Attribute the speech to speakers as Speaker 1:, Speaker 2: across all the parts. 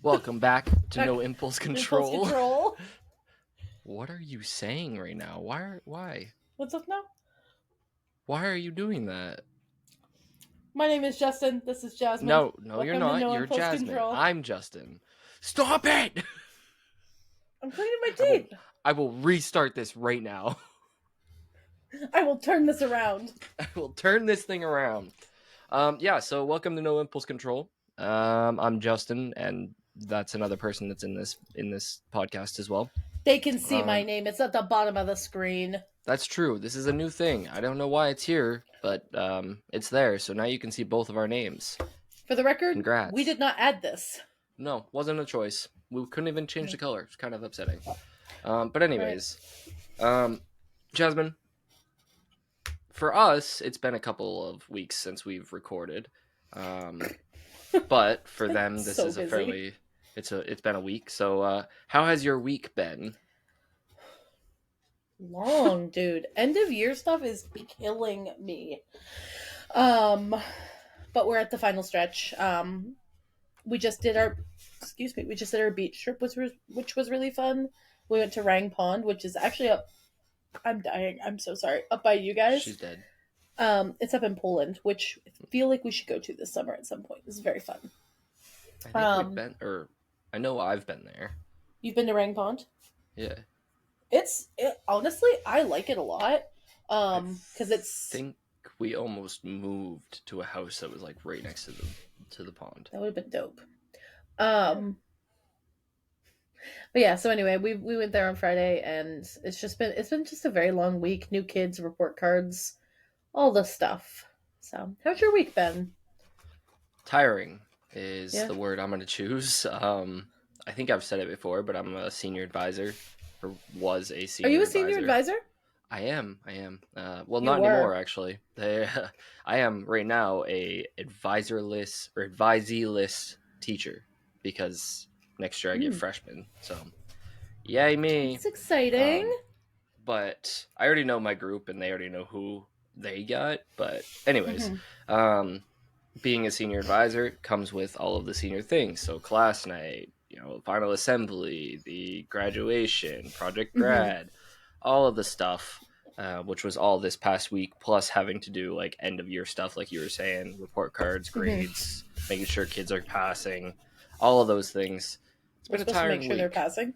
Speaker 1: Welcome back to No Impulse Control.
Speaker 2: Impulse Control.
Speaker 1: What are you saying right now? Why?
Speaker 2: What's up now?
Speaker 1: Why are you doing that?
Speaker 2: My name is Justin. This is Jasmine.
Speaker 1: No,
Speaker 2: Welcome
Speaker 1: you're not.
Speaker 2: To no
Speaker 1: You're
Speaker 2: Impulse
Speaker 1: Jasmine.
Speaker 2: Control.
Speaker 1: I'm Justin. Stop it!
Speaker 2: I'm cleaning my teeth.
Speaker 1: I will restart this right now.
Speaker 2: I will turn this around.
Speaker 1: I will turn this thing around. So welcome to No Impulse Control. I'm Justin, and that's another person that's in this podcast as well.
Speaker 2: They can see my name. It's at the bottom of the screen.
Speaker 1: That's true. This is a new thing. I don't know why it's here, but it's there. So now you can see both of our names.
Speaker 2: For the record,
Speaker 1: congrats.
Speaker 2: We did not add this.
Speaker 1: No, wasn't a choice. We couldn't even change the color. It's kind of upsetting. But anyways, Jasmine, for us, it's been a couple of weeks since we've recorded. But for them, this is a fairly... It's been a week. So how has your week been?
Speaker 2: Long, dude. End of year stuff is killing me. But we're at the final stretch. We just did our beach trip, which was really fun. We went to Rang Pond, which is actually up. I'm dying. I'm so sorry. Up by you guys.
Speaker 1: She's dead.
Speaker 2: It's up in Poland, which I feel like we should go to this summer at some point. This is very fun.
Speaker 1: I think we've been, I know I've been there.
Speaker 2: You've been to Rang Pond?
Speaker 1: Yeah.
Speaker 2: Honestly, I like it a lot. Because I
Speaker 1: think we almost moved to a house that was like right next to the pond.
Speaker 2: That would have been dope. But yeah, so anyway, we went there on Friday, and it's been just a very long week. New kids, report cards, all the stuff. So, how's your week been?
Speaker 1: Tiring is the word I'm going to choose. I think I've said it before, but I'm a senior advisor, or was a senior advisor.
Speaker 2: Are you a senior advisor?
Speaker 1: I am. Well, not anymore, actually. I am right now a advisee-less teacher, because next year I get freshman. So, yay me.
Speaker 2: It's exciting.
Speaker 1: But I already know my group, and they already know who they got. But anyways, being a senior advisor comes with all of the senior things. So class night, final assembly, the graduation, project grad, all of the stuff, which was all this past week, plus having to do like end of year stuff, like you were saying, report cards, grades, making sure kids are passing, all of those things. It's been a tiring week.
Speaker 2: They're passing.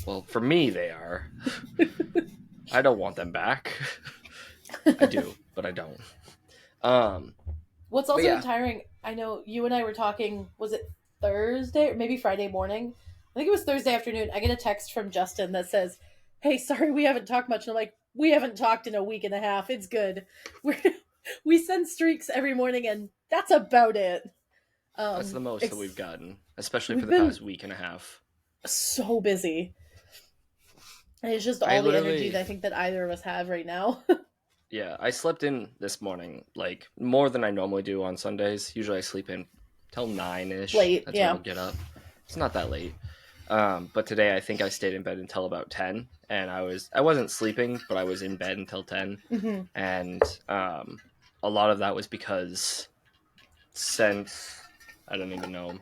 Speaker 1: Well, for me, they are. I don't want them back. I do, but I don't.
Speaker 2: What's also tiring, I know you and I were talking, was it Thursday or maybe Friday morning? I think it was Thursday afternoon. I get a text from Justin that says, "Hey, sorry, we haven't talked much." And I'm like, "We haven't talked in a week and a half. It's good. We send streaks every morning, and that's about it."
Speaker 1: That's the most that we've gotten, especially for the past week and a half.
Speaker 2: So busy. And it's just all the energy that I think that either of us have right now.
Speaker 1: Yeah, I slept in this morning, like, more than I normally do on Sundays. Usually I sleep in till 9-ish.
Speaker 2: Late,
Speaker 1: That's when I'll get up. It's not that late. But today I think I stayed in bed until about 10. And I wasn't sleeping, but I was in bed until 10. Mm-hmm. And a lot of that was because since, I don't even know,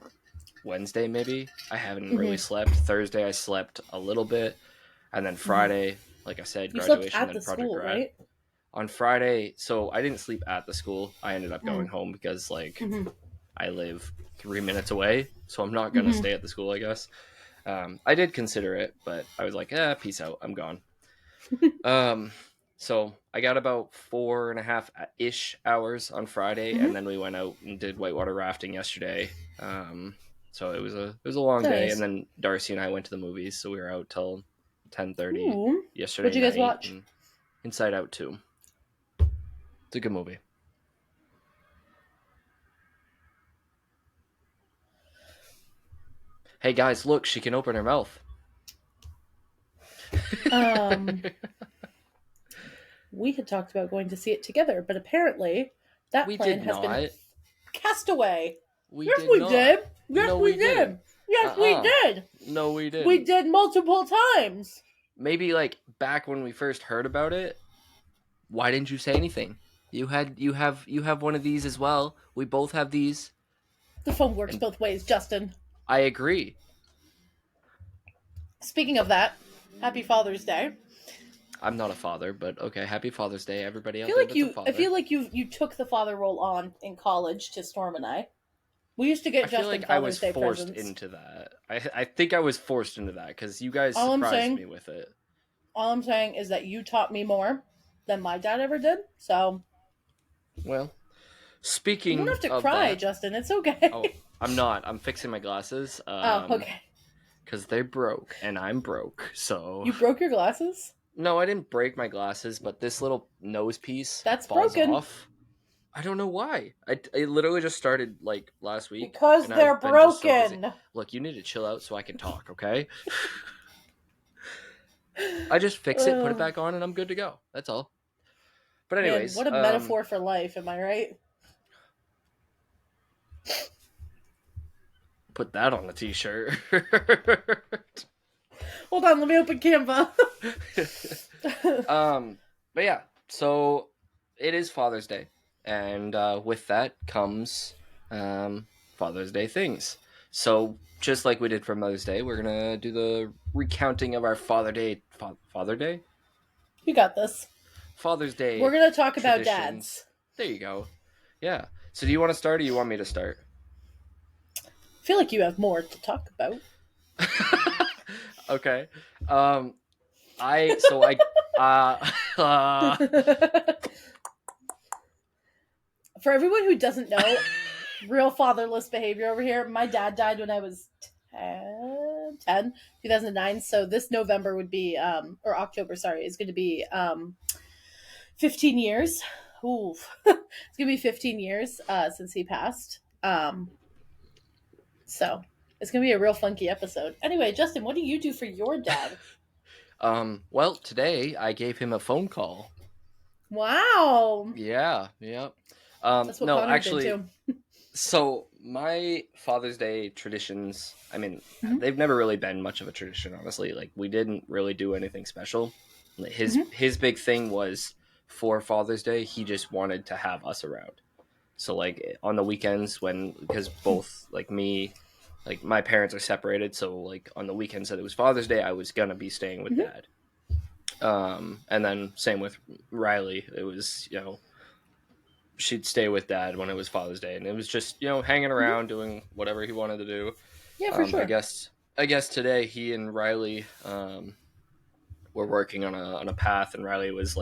Speaker 1: Wednesday maybe, I haven't really slept. Thursday I slept a little bit. And then Friday, like I said, graduation and project
Speaker 2: school,
Speaker 1: grad.
Speaker 2: Right?
Speaker 1: On Friday, so I didn't sleep at the school. I ended up going home because, I live 3 minutes away, so I'm not going to stay at the school, I guess. I did consider it, but I was like, peace out, I'm gone. So I got about 4.5-ish hours on Friday, and then we went out and did whitewater rafting yesterday. So it was a long day, and then Darcy and I went to the movies, so we were out till 10:30 yesterday.
Speaker 2: What'd you guys watch?
Speaker 1: Inside Out 2. It's a good movie. Hey guys, look, she can open her mouth.
Speaker 2: We had talked about going to see it together, but apparently that plan has been cast away. Yes, we did. Yes, we did. Yes, we did.
Speaker 1: No, we didn't.
Speaker 2: We did multiple times.
Speaker 1: Maybe like back when we first heard about it. Why didn't you say anything? You have one of these as well. We both have these.
Speaker 2: The phone works
Speaker 1: And
Speaker 2: both ways, Justin.
Speaker 1: I agree.
Speaker 2: Speaking of that, happy Father's Day.
Speaker 1: I'm not a father, but okay, happy Father's Day, everybody
Speaker 2: I
Speaker 1: out
Speaker 2: feel
Speaker 1: there
Speaker 2: like
Speaker 1: that's a
Speaker 2: you. I
Speaker 1: father.
Speaker 2: feel like you took the father role on in college to Storm and I. We used to
Speaker 1: I
Speaker 2: get
Speaker 1: feel
Speaker 2: Justin
Speaker 1: like I
Speaker 2: Father's
Speaker 1: was
Speaker 2: Day
Speaker 1: forced
Speaker 2: presents.
Speaker 1: into that. I think I was forced into that because you guys
Speaker 2: All I'm
Speaker 1: surprised
Speaker 2: saying,
Speaker 1: me with it.
Speaker 2: all I'm saying is that you taught me more than my dad ever did. So
Speaker 1: Well,
Speaker 2: you don't
Speaker 1: speaking
Speaker 2: have to
Speaker 1: of
Speaker 2: cry,
Speaker 1: that,
Speaker 2: Justin. It's okay.
Speaker 1: oh, I'm not. I'm fixing my glasses.
Speaker 2: Oh, okay.
Speaker 1: Because they're broke and I'm broke. So
Speaker 2: You broke your glasses?
Speaker 1: no, I didn't break my glasses, but this little nose piece
Speaker 2: That's
Speaker 1: falls
Speaker 2: broken.
Speaker 1: off. I don't know why. I literally just started like last week,
Speaker 2: Because
Speaker 1: and
Speaker 2: they're
Speaker 1: I've been just so busy.
Speaker 2: broken.
Speaker 1: Look, you need to chill out so I can talk, okay? I just fix it, put it
Speaker 2: Ugh.
Speaker 1: back on, and I'm good to go. That's all. But
Speaker 2: Man,
Speaker 1: anyways,
Speaker 2: what a metaphor for life, am I right?
Speaker 1: put that on the t-shirt.
Speaker 2: Hold on, let me open Canva.
Speaker 1: um, but yeah, so it is Father's Day, and with that comes Father's Day things. So just like we did for Mother's Day, we're gonna do the recounting of our Father Day,
Speaker 2: You got this.
Speaker 1: Father's
Speaker 2: We're
Speaker 1: Day
Speaker 2: gonna talk about
Speaker 1: traditions.
Speaker 2: dads.
Speaker 1: There you go. Yeah. So do you want to start, or you want me to start?
Speaker 2: I feel like you have more to talk about.
Speaker 1: Okay. Um, I so I uh
Speaker 2: For everyone who doesn't know, real fatherless behavior over here. My dad died when I was 10, 2009. So this November would be, or October, sorry, is going to be 15 years. Ooh, it's going to be 15 years since he passed. So it's going to be a real funky episode. Anyway, Justin, what do you do for your dad?
Speaker 1: well, today I gave him a phone call.
Speaker 2: Wow.
Speaker 1: Yeah, yeah.
Speaker 2: That's what
Speaker 1: No,
Speaker 2: Connor did
Speaker 1: actually,
Speaker 2: too.
Speaker 1: so my Father's Day traditions, I mean,
Speaker 2: Mm-hmm.
Speaker 1: they've never really been much of a tradition, honestly. Like we didn't really do anything special. Like,
Speaker 2: Mm-hmm.
Speaker 1: his big thing was for Father's Day, he just wanted to have us around. So like on the weekends when because both like me like my parents are separated, so like on the weekends that it was Father's Day, I was gonna be staying with
Speaker 2: Mm-hmm.
Speaker 1: dad. And then same with Riley. It was, she'd stay with dad when it was Father's Day, and it was just, hanging
Speaker 2: Mm-hmm.
Speaker 1: around doing whatever he wanted to do.
Speaker 2: Yeah, for
Speaker 1: I
Speaker 2: sure.
Speaker 1: guess I guess today he and Riley were working on a path, and Riley was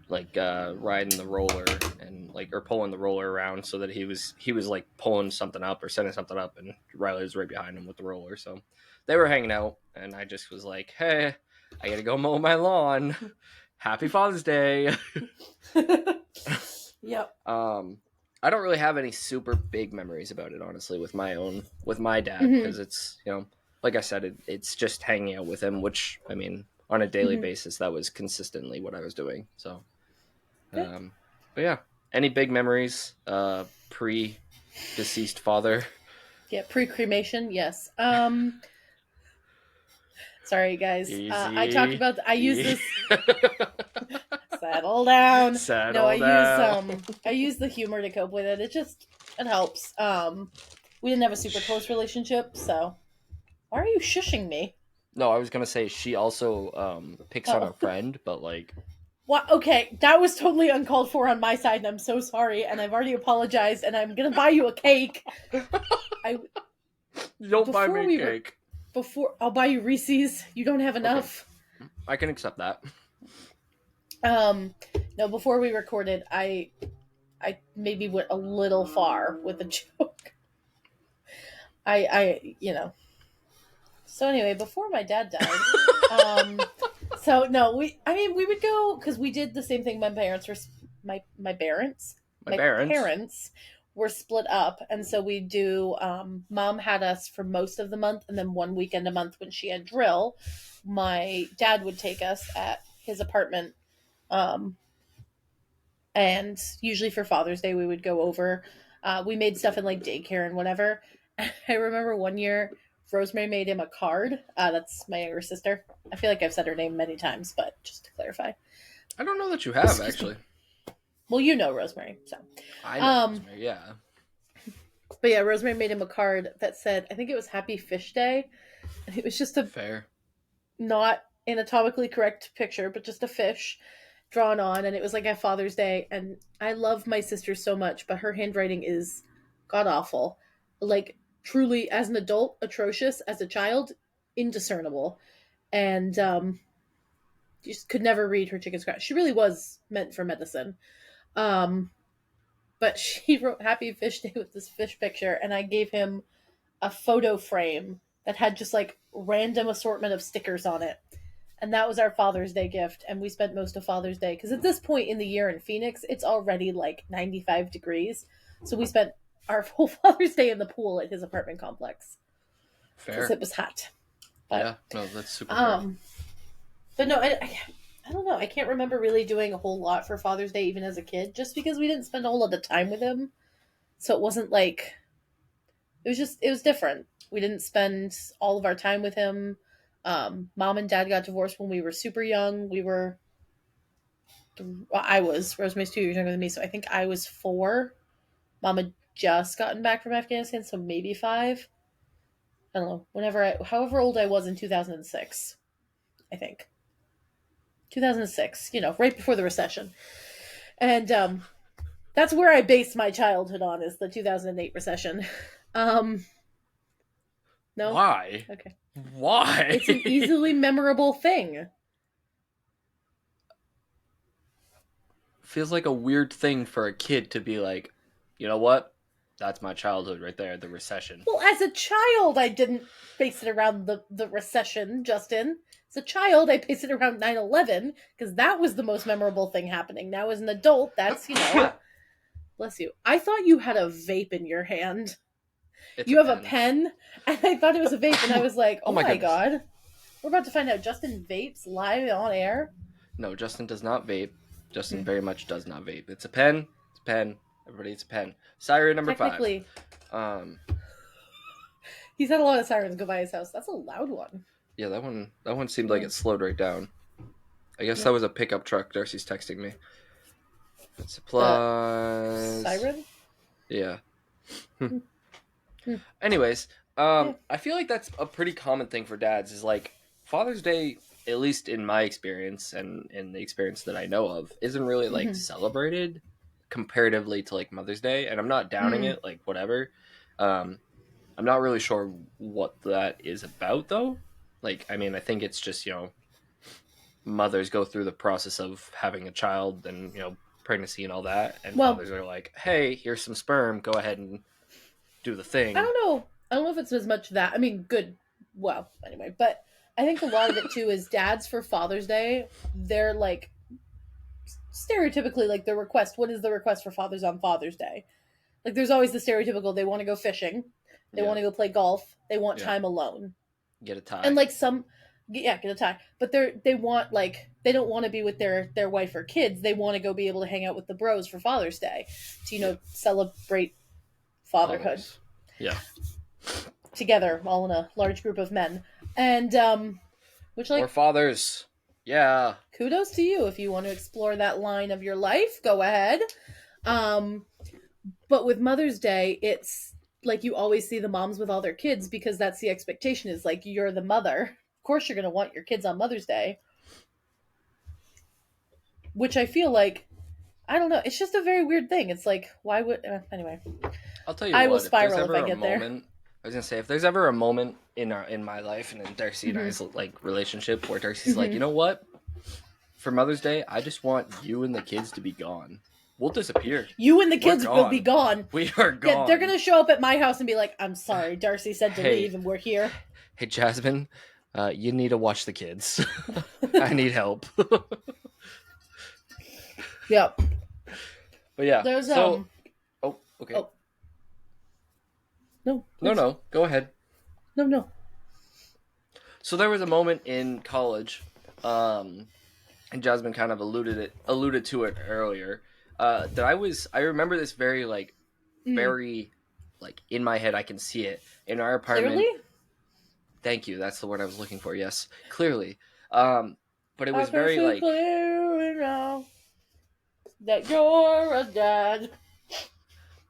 Speaker 1: riding the roller and like or pulling the roller around so that he was like pulling something up or setting something up, and Riley was right behind him with the roller. So they were hanging out, and I just was like, hey, I gotta go mow my lawn. Happy Father's Day.
Speaker 2: Yep.
Speaker 1: um I don't really have any super big memories about it, honestly, with my dad,
Speaker 2: Mm-hmm.
Speaker 1: because it's, like I said, it's just hanging out with him, which I mean on a daily
Speaker 2: Mm-hmm.
Speaker 1: basis that was consistently what I was doing. So
Speaker 2: Yeah.
Speaker 1: um, but yeah, any big memories? Pre deceased father.
Speaker 2: Yeah, pre-cremation, yes. Sorry guys. I talk
Speaker 1: Easy.
Speaker 2: about I use this settle down. No,
Speaker 1: Settle down.
Speaker 2: I use the humor to cope with it. It helps. We didn't have a super close relationship, so why are you shushing me?
Speaker 1: No, I was gonna say she also picks on a
Speaker 2: Oh.
Speaker 1: friend, but like
Speaker 2: What? Okay, that was totally uncalled for on my side, and I'm so sorry, and I've already apologized, and I'm gonna buy you a cake. I
Speaker 1: you don't buy
Speaker 2: before
Speaker 1: me
Speaker 2: we were
Speaker 1: cake.
Speaker 2: before I'll buy you Reese's. You don't have
Speaker 1: Okay,
Speaker 2: enough.
Speaker 1: I can accept that.
Speaker 2: Um, no, before we recorded, I maybe went a little far with the joke. I. So anyway, before my dad died, um, so no, we would go because we did the same thing.
Speaker 1: My
Speaker 2: My
Speaker 1: parents.
Speaker 2: parents were split up, and so we do. Mom had us for most of the month, and then one weekend a month when she had drill, my dad would take us at his apartment. Um, and usually for Father's Day, we would go over. We made stuff in like daycare and whatever. I remember one year Rosemary made him a card. That's my younger sister. I feel like I've said her name many times, but just to clarify.
Speaker 1: I don't know that you have
Speaker 2: Excuse me.
Speaker 1: actually.
Speaker 2: Well, you know Rosemary, so
Speaker 1: I know
Speaker 2: um,
Speaker 1: Rosemary. Yeah.
Speaker 2: But yeah, Rosemary made him a card that said, I think it was Happy Fish Day. And it was just a
Speaker 1: Fair.
Speaker 2: not anatomically correct picture, but just a fish drawn on. And it was like a Father's Day. And I love my sister so much, but her handwriting is god awful. Like, truly, as an adult, atrocious. As a child, indiscernible. And just could never read her chicken scratch. She really was meant for medicine. Um, but she wrote Happy Fish Day with this fish picture, and I gave him a photo frame that had just like random assortment of stickers on it. And that was our Father's Day gift. And we spent most of Father's Day because at this point in the year in Phoenix, it's already like 95 degrees. So we spent our whole Father's Day in the pool at his apartment complex because
Speaker 1: Fair.
Speaker 2: it was hot. But
Speaker 1: Yeah. No, that's super fair.
Speaker 2: but no, I don't know. I can't remember really doing a whole lot for Father's Day even as a kid, just because we didn't spend a whole lot of time with him. So it wasn't like it was different. We didn't spend all of our time with him. Mom and dad got divorced when we were super young. I was, Rosemary's 2 years younger than me, so I think I was 4. Mom had just gotten back from Afghanistan, so maybe 5. I don't know. However old I was in 2006, I think 2006. Right before the recession, and that's where I based my childhood on is the 2008 recession. Um, no,
Speaker 1: Why?
Speaker 2: okay,
Speaker 1: Why?
Speaker 2: it's an easily memorable thing.
Speaker 1: Feels like a weird thing for a kid to be like, you know what? That's my childhood right there, the recession.
Speaker 2: Well, as a child, I didn't base it around the recession, Justin. As a child, I based it around 9/11 because that was the most memorable thing happening. Now, as an adult, bless you. I thought you had a vape in your hand.
Speaker 1: It's a
Speaker 2: You have a
Speaker 1: pen.
Speaker 2: pen, and I thought it was a vape, and I was like,
Speaker 1: Oh
Speaker 2: oh
Speaker 1: my
Speaker 2: my
Speaker 1: goodness.
Speaker 2: god. We're about to find out Justin vapes live on air.
Speaker 1: No, Justin does not vape. Justin
Speaker 2: Hmm.
Speaker 1: very much does not vape. It's a pen. It's a pen. Everybody, it's a pen. Siren number 5.
Speaker 2: Technically,
Speaker 1: Um,
Speaker 2: he's had a lot of sirens go by his house. That's a loud one.
Speaker 1: yeah, that one seemed like
Speaker 2: Yeah.
Speaker 1: it slowed right down. I guess
Speaker 2: Yeah.
Speaker 1: that was a pickup truck. Darcy's texting me.
Speaker 2: The
Speaker 1: Supplies.
Speaker 2: siren?
Speaker 1: Yeah.
Speaker 2: Hmm. Hmm.
Speaker 1: Anyways,
Speaker 2: Yeah.
Speaker 1: I feel like that's a pretty common thing for dads. Is like Father's Day, at least in my experience and in the experience that I know of, isn't really like
Speaker 2: Mm-hmm.
Speaker 1: celebrated comparatively to like Mother's Day. And I'm not downing
Speaker 2: Mm.
Speaker 1: it, like whatever. Um, I'm not really sure what that is about though. Like, I mean, I think it's just mothers go through the process of having a child and pregnancy and all that, and
Speaker 2: Well,
Speaker 1: fathers are like, hey, here's some sperm, go ahead and do the
Speaker 2: I
Speaker 1: thing.
Speaker 2: don't know. I don't know if it's as much that. I mean, good. Well, anyway, but I think a lot of it too is dads for Father's Day. They're like stereotypically like the request. What is the request for fathers on Father's Day? Like, there's always the stereotypical. They want to go fishing. They
Speaker 1: Yeah,
Speaker 2: want to go play golf. They want
Speaker 1: yeah,
Speaker 2: time alone.
Speaker 1: get a
Speaker 2: And
Speaker 1: tie.
Speaker 2: like yeah, get a tie. But they want like they don't want to be with their wife or kids. They want to go be able to hang out with the bros for Father's Day to
Speaker 1: Yeah,
Speaker 2: celebrate fatherhood
Speaker 1: fathers. Yeah,
Speaker 2: together, all in a large group of men. And which
Speaker 1: more
Speaker 2: like
Speaker 1: fathers. Yeah,
Speaker 2: kudos to you if you want to explore that line of your life. Go ahead. Um, but with Mother's Day, it's like you always see the moms with all their kids because that's the expectation is like you're the mother. Of course, you're going to want your kids on Mother's Day, which I feel like I don't know. It's just a very weird thing. It's like why would anyway?
Speaker 1: I'll tell you
Speaker 2: I will
Speaker 1: what. If there's
Speaker 2: spiral if I
Speaker 1: ever a
Speaker 2: get there.
Speaker 1: moment, I was gonna say, if there's ever a moment in my life and in Darcy and
Speaker 2: Mm-hmm.
Speaker 1: I's like relationship where Darcy's like,
Speaker 2: Mm-hmm.
Speaker 1: you know what, for Mother's Day, I just want you and the kids to be gone. We'll disappear.
Speaker 2: You and the
Speaker 1: We're
Speaker 2: kids will be
Speaker 1: gone.
Speaker 2: gone.
Speaker 1: We are
Speaker 2: Yeah, they're
Speaker 1: gone.
Speaker 2: gonna show up at my house and be like, "I'm sorry, Darcy said to
Speaker 1: Hey,
Speaker 2: leave, and we're here."
Speaker 1: hey, Jasmine, you need to watch the kids. I need help.
Speaker 2: Yep.
Speaker 1: But yeah,
Speaker 2: There's
Speaker 1: so okay.
Speaker 2: oh no,
Speaker 1: No,
Speaker 2: please.
Speaker 1: no, go ahead.
Speaker 2: No.
Speaker 1: So there was a moment in college, and Jasmine kind of alluded to it earlier. That I remember this
Speaker 2: Mm.
Speaker 1: very like in my head. I can see it in our
Speaker 2: Clearly,
Speaker 1: apartment. Thank you. That's the word I was looking for. Yes, clearly. Um, but it
Speaker 2: I
Speaker 1: was
Speaker 2: can
Speaker 1: very
Speaker 2: see
Speaker 1: like
Speaker 2: clearly now that you're a dad.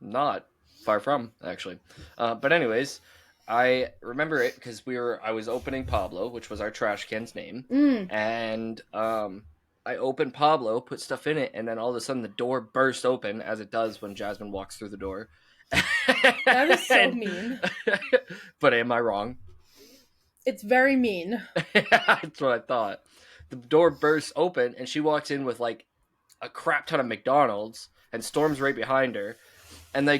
Speaker 1: not. far from actually. But anyways, I remember it because I was opening Pablo, which was our trash can's name,
Speaker 2: Mm,
Speaker 1: and I opened Pablo, put stuff in it, and then all of a sudden the door burst open, as it does when Jasmine walks through the door.
Speaker 2: that is so
Speaker 1: And,
Speaker 2: mean.
Speaker 1: but am I wrong?
Speaker 2: It's very mean.
Speaker 1: That's what I thought. The door bursts open, and she walks in with like a crap ton of McDonald's, and Storm's right behind her. And they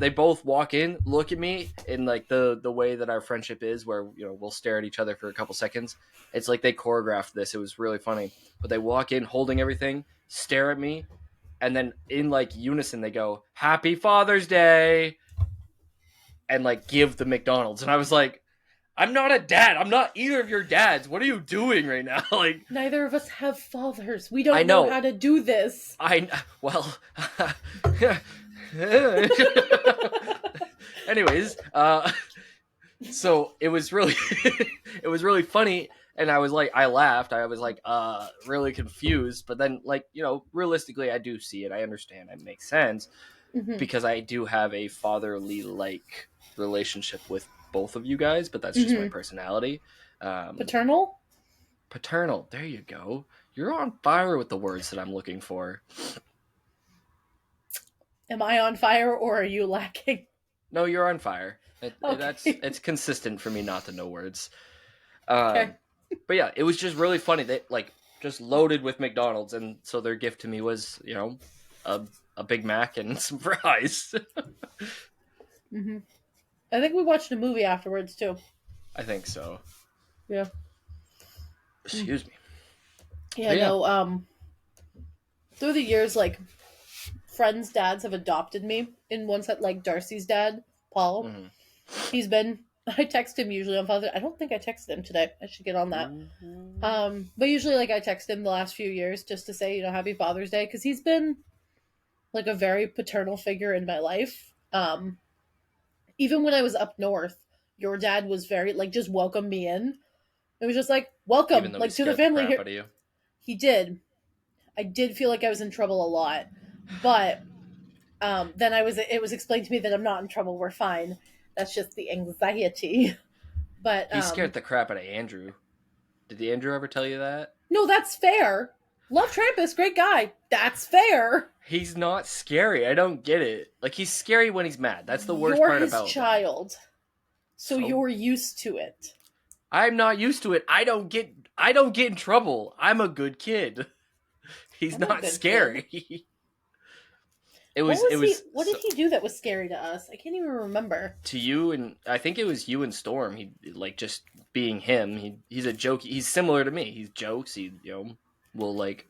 Speaker 1: both walk in, look at me in like the way that our friendship is, where we'll stare at each other for a couple seconds. It's like they choreographed this. It was really funny. But they walk in holding everything, stare at me, and then in like unison they go, "Happy Father's Day," and like give the McDonald's. And I was like, I'm not a dad. I'm not either of your dads. What are you doing right now? Like,
Speaker 2: Neither of us have fathers. We
Speaker 1: I
Speaker 2: don't know
Speaker 1: know.
Speaker 2: how to do this.
Speaker 1: Well. Anyways, so it was really, it was really funny, and I laughed. I was like, really confused. But then, like, realistically, I do see it. I understand. It makes sense
Speaker 2: Mm-hmm.
Speaker 1: because I do have a fatherly like relationship with both of you guys, but that's just my
Speaker 2: Mm-hmm.
Speaker 1: personality.
Speaker 2: Paternal?
Speaker 1: Paternal. There you go. You're on fire with the words that I'm looking for.
Speaker 2: Am I on fire or are you lacking?
Speaker 1: No, you're on fire.
Speaker 2: Okay.
Speaker 1: It's consistent for me not to know words.
Speaker 2: Okay.
Speaker 1: Um, but yeah, it was just really funny. They like just loaded with McDonald's, and so their gift to me was a a Big Mac and some fries.
Speaker 2: Mm-hmm. I think we watched a movie afterwards too.
Speaker 1: I think so.
Speaker 2: Yeah.
Speaker 1: Excuse me.
Speaker 2: Yeah,
Speaker 1: But yeah.
Speaker 2: no, through the years, like, friends' dads have adopted me. In one set, like, Darcy's dad, Paul,
Speaker 1: Mm-hmm.
Speaker 2: he's been, I text him usually on Father's Day. I don't think I texted him today. I should get on that. But usually, like, I text him the last few years just to say, Happy Father's Day, because he's been, like, a very paternal figure in my life. Even when I was up north, your dad was very, like, just welcomed me in. It was just like,
Speaker 1: Even
Speaker 2: welcome,
Speaker 1: though he
Speaker 2: like, to the
Speaker 1: scared the
Speaker 2: family
Speaker 1: crap
Speaker 2: here.
Speaker 1: out of you.
Speaker 2: He did. I did feel like I was in trouble a lot, but then it was explained to me that I'm not in trouble. We're fine. That's just the anxiety. But
Speaker 1: He scared the crap out of Andrew. Did the Andrew ever tell you that?
Speaker 2: no, that's fair. Love Trampus, great guy. That's fair.
Speaker 1: He's not scary. I don't get it. Like, he's scary when he's mad. That's the worst
Speaker 2: You're
Speaker 1: part
Speaker 2: his
Speaker 1: about him.
Speaker 2: child, so
Speaker 1: So
Speaker 2: you're used to it.
Speaker 1: I'm not used to it. I don't get in trouble. I'm a good kid. He's
Speaker 2: I'm a
Speaker 1: not
Speaker 2: good
Speaker 1: scary.
Speaker 2: What was
Speaker 1: it
Speaker 2: he?
Speaker 1: was
Speaker 2: What did he do that was scary to us? I can't even remember.
Speaker 1: to you, and I think it was you and Storm. He like just being him. He's a joke. He's similar to me. He's jokes. He will like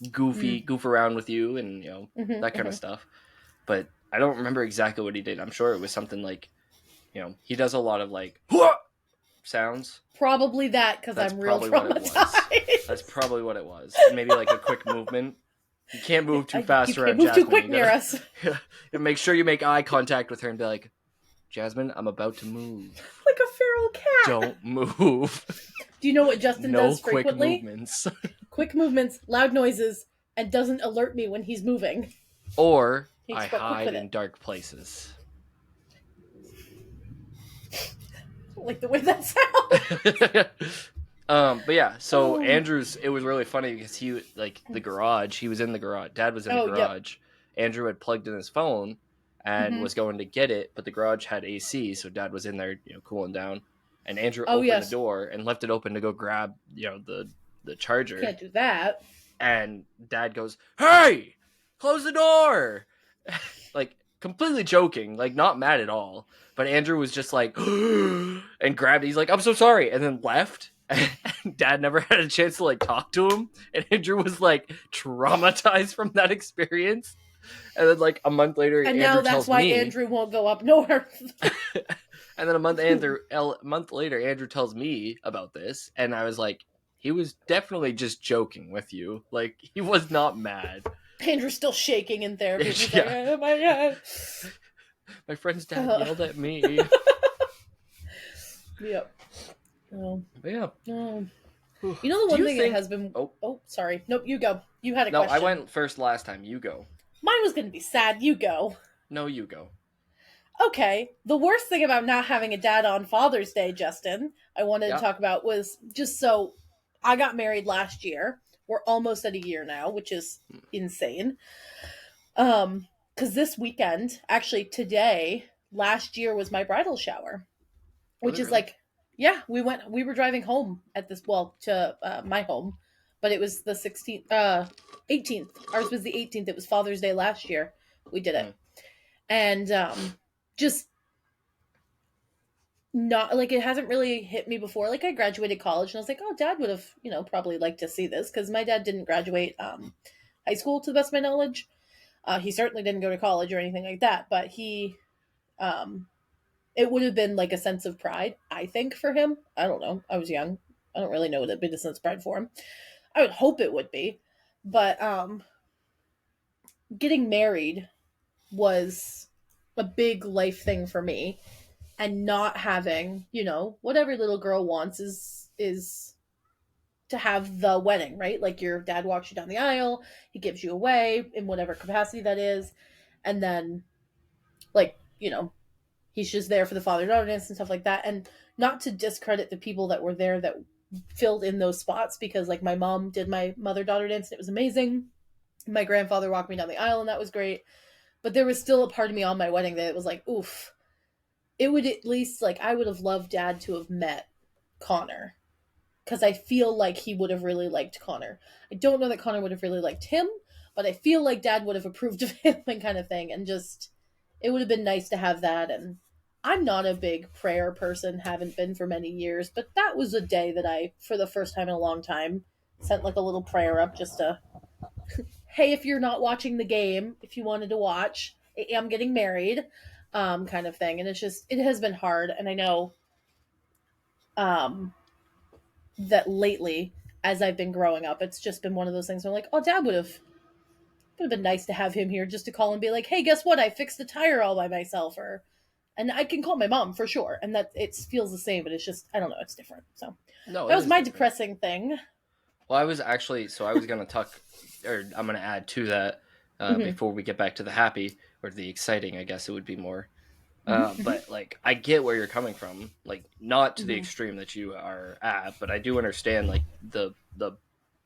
Speaker 2: Mm.
Speaker 1: goof around with you, and
Speaker 2: Mm-hmm,
Speaker 1: that kind
Speaker 2: mm-hmm.
Speaker 1: of stuff. But I don't remember exactly what he did. I'm sure it was something like he does a lot of like sounds.
Speaker 2: Probably that because
Speaker 1: That's
Speaker 2: I'm real
Speaker 1: probably what it was. That's
Speaker 2: traumatized.
Speaker 1: probably what it was. Maybe like a quick movement. You can't move too
Speaker 2: You
Speaker 1: fast
Speaker 2: can't
Speaker 1: around
Speaker 2: move too
Speaker 1: Jasmine.
Speaker 2: quick
Speaker 1: You
Speaker 2: near
Speaker 1: gotta,
Speaker 2: us.
Speaker 1: you make sure you make eye contact with her and be like, Jasmine, I'm about to move.
Speaker 2: Like a feral cat.
Speaker 1: Don't move.
Speaker 2: Do you know what Justin
Speaker 1: No
Speaker 2: does
Speaker 1: quick
Speaker 2: frequently?
Speaker 1: movements.
Speaker 2: Quick movements, loud noises, and doesn't alert me when he's moving.
Speaker 1: Or
Speaker 2: He's
Speaker 1: I
Speaker 2: quick
Speaker 1: hide
Speaker 2: with
Speaker 1: in
Speaker 2: it.
Speaker 1: dark places.
Speaker 2: Like the way that sounds.
Speaker 1: But yeah, so
Speaker 2: Oh.
Speaker 1: Andrew's, it was really funny because he, like, the garage, he was in the garage. Dad was in the
Speaker 2: Oh, yep.
Speaker 1: garage. Andrew had plugged in his phone and
Speaker 2: Mm-hmm.
Speaker 1: was going to get it, but the garage had AC, so Dad was in there, cooling down. And Andrew
Speaker 2: Oh,
Speaker 1: opened the
Speaker 2: yes.
Speaker 1: door and left it open to go grab, the charger.
Speaker 2: Can't do that.
Speaker 1: And Dad goes, "Hey, close the door!" Like, completely joking, like, not mad at all. But Andrew was just like, and grabbed it. He's like, "I'm so sorry," and then left. And Dad never had a chance to like talk to him. And Andrew was like traumatized from that experience. And then like a month later,
Speaker 2: And
Speaker 1: Andrew
Speaker 2: now that's
Speaker 1: tells
Speaker 2: why
Speaker 1: me.
Speaker 2: Andrew won't go up north.
Speaker 1: And then a month later, Andrew tells me about this, and I was like, he was definitely just joking with you. Like, he was not mad.
Speaker 2: Andrew's still shaking in therapy. He's
Speaker 1: Yeah.
Speaker 2: like, oh my god.
Speaker 1: My friend's dad yelled at me.
Speaker 2: Yep. Oh.
Speaker 1: But yeah.
Speaker 2: Oh. You know the one thing that has been. Oh, sorry. Nope, you go. You had a question.
Speaker 1: I went first last time. You go.
Speaker 2: Mine was going to be sad. You go.
Speaker 1: No, you go.
Speaker 2: Okay, the worst thing about not having a dad on Father's Day, Justin, I wanted to
Speaker 1: Yeah.
Speaker 2: talk about was just so I got married last year. We're almost at a year now, which is insane. Because this weekend, actually today, last year was my bridal shower,
Speaker 1: Was
Speaker 2: which
Speaker 1: it
Speaker 2: is
Speaker 1: really?
Speaker 2: like, yeah, we were driving home at this, well, to my home, but it was the 16th, 18th. Ours was the 18th. It was Father's Day last year. We did it.
Speaker 1: Hmm.
Speaker 2: And just not like it hasn't really hit me before. Like I graduated college and I was like, oh, dad would have, probably liked to see this because my dad didn't graduate high school to the best of my knowledge. He certainly didn't go to college or anything like that, but um, it would have been like a sense of pride, I think, for him. I don't know. I was young. I don't really know what it'd be a sense of pride for him. I would hope it would be, but getting married was a big life thing for me, and not having, what every little girl wants is to have the wedding, right? Like your dad walks you down the aisle, he gives you away in whatever capacity that is, and then like, he's just there for the father daughter dance and stuff like that. And not to discredit the people that were there that filled in those spots, because like my mom did my mother daughter dance and it was amazing. My grandfather walked me down the aisle and that was great. But there was still a part of me on my wedding that it was like, oof, it would at least like I would have loved dad to have met Connor, because I feel like he would have really liked Connor. I don't know that Connor would have really liked him, but I feel like dad would have approved of him and kind of thing. And just, it would have been nice to have that. And I'm not a big prayer person, haven't been for many years, but that was a day that I, for the first time in a long time, sent like a little prayer up just to, hey, if you're not watching the game, if you wanted to watch, I am getting married, kind of thing. And it's just, it has been hard. And I know, um, that lately, as I've been growing up, it's just been one of those things where I'm like, oh, dad would have been nice to have him here just to call and be like, hey, guess what? I fixed the tire all by myself, or and I can call my mom for sure, and that it feels the same, but it's just I don't know, it's different. So
Speaker 1: No,
Speaker 2: that
Speaker 1: it
Speaker 2: was
Speaker 1: is
Speaker 2: my
Speaker 1: different.
Speaker 2: depressing thing.
Speaker 1: Well, I was actually so I was gonna talk, or I'm gonna add to that
Speaker 2: Hmm.
Speaker 1: before we get back to the happy or the exciting. I guess it would be more.
Speaker 2: Hmm.
Speaker 1: But like, I get where you're coming from. Like, not to the
Speaker 2: Hmm.
Speaker 1: extreme that you are at, but I do understand like the
Speaker 2: The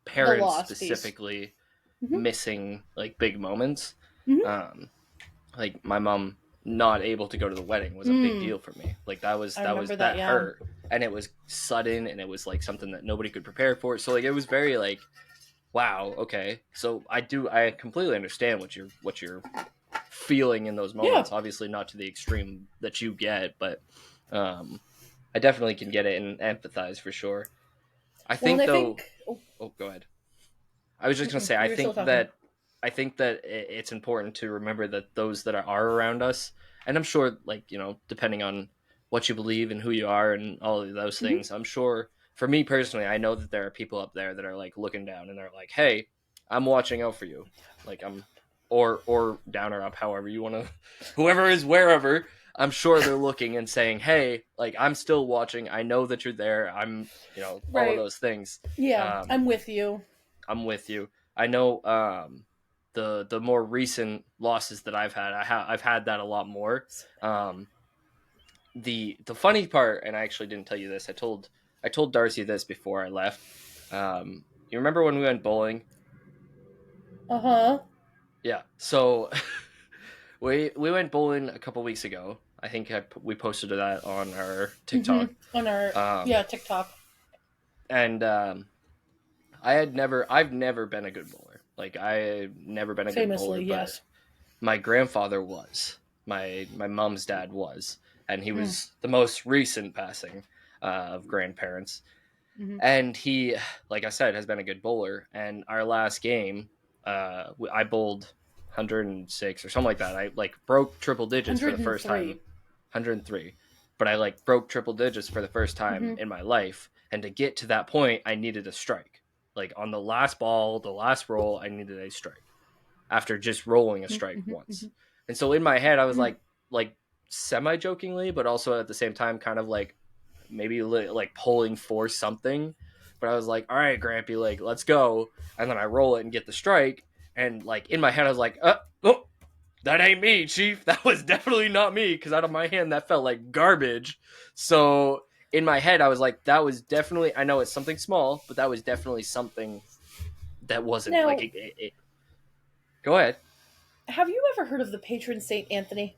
Speaker 1: parents
Speaker 2: loss piece.
Speaker 1: specifically
Speaker 2: Hmm.
Speaker 1: missing like big moments.
Speaker 2: Hmm.
Speaker 1: Um, like my mom not able to go to the wedding was a big
Speaker 2: Mm,
Speaker 1: deal for me. Like that was
Speaker 2: I remember that.
Speaker 1: that
Speaker 2: Yeah.
Speaker 1: hurt, and it was sudden, and it was like something that nobody could prepare for. So like it was very like, wow, okay. So I completely understand what you're feeling in those
Speaker 2: Yeah.
Speaker 1: moments. Obviously not to the extreme that you get, but um I definitely can get it and empathize for sure. I
Speaker 2: Well, and
Speaker 1: think
Speaker 2: I think.
Speaker 1: though,
Speaker 2: Oh,
Speaker 1: oh, go ahead. I was just gonna say,
Speaker 2: you were still talking.
Speaker 1: I think that it's important to remember that those that are around us, and I'm sure, like depending on what you believe and who you are and all of those
Speaker 2: Hmm.
Speaker 1: things, I'm sure. For me personally, I know that there are people up there that are like looking down and they're like, "Hey, I'm watching out for you." Like I'm, or down or up, however you want to, whoever is wherever. I'm sure they're looking and saying, "Hey, like I'm still watching. I know that you're there. I'm, all of
Speaker 2: Right.
Speaker 1: those things."
Speaker 2: Yeah,
Speaker 1: Um,
Speaker 2: I'm with you.
Speaker 1: I'm with you. I know the more recent losses that I've had, I've had that a lot more. Um, the funny part, and I actually didn't tell you this. I told Darcy this before I left. You remember when we went bowling?
Speaker 2: Uh huh.
Speaker 1: Yeah. So we went bowling a couple weeks ago. I think we posted that on our
Speaker 2: Hmm.
Speaker 1: TikTok.
Speaker 2: On our,
Speaker 1: Um,
Speaker 2: yeah, TikTok.
Speaker 1: and I've never been a good bowler. Like I've never been a good bowler,
Speaker 2: Famously,
Speaker 1: but
Speaker 2: yes.
Speaker 1: my grandfather was. My mom's dad was, and he
Speaker 2: Mm.
Speaker 1: was the most recent passing of grandparents.
Speaker 2: Hmm.
Speaker 1: And he, like I said, has been a good bowler. And our last game, I bowled 106 or something like that. I like broke triple digits for the first time,
Speaker 2: 103.
Speaker 1: 103. But I like broke triple digits for the first time
Speaker 2: Hmm.
Speaker 1: in my life. And to get to that point, I needed a strike. Like on the last ball, the last roll, I needed a strike after just rolling a strike
Speaker 2: Hmm.
Speaker 1: once.
Speaker 2: Hmm.
Speaker 1: And so in my head, I was
Speaker 2: Hmm.
Speaker 1: like semi jokingly, but also at the same time, kind of like maybe like pulling for something. But I was like, all right, Grampy, like let's go. And then I roll it and get the strike. And like in my head, I was like, oh, that ain't me, Chief. That was definitely not me, because out of my hand, that felt like garbage. So in my head, I was like, that was definitely, I know it's something small, but that was definitely something that wasn't like,
Speaker 2: Now,
Speaker 1: go ahead.
Speaker 2: have you ever heard of the patron Saint Anthony,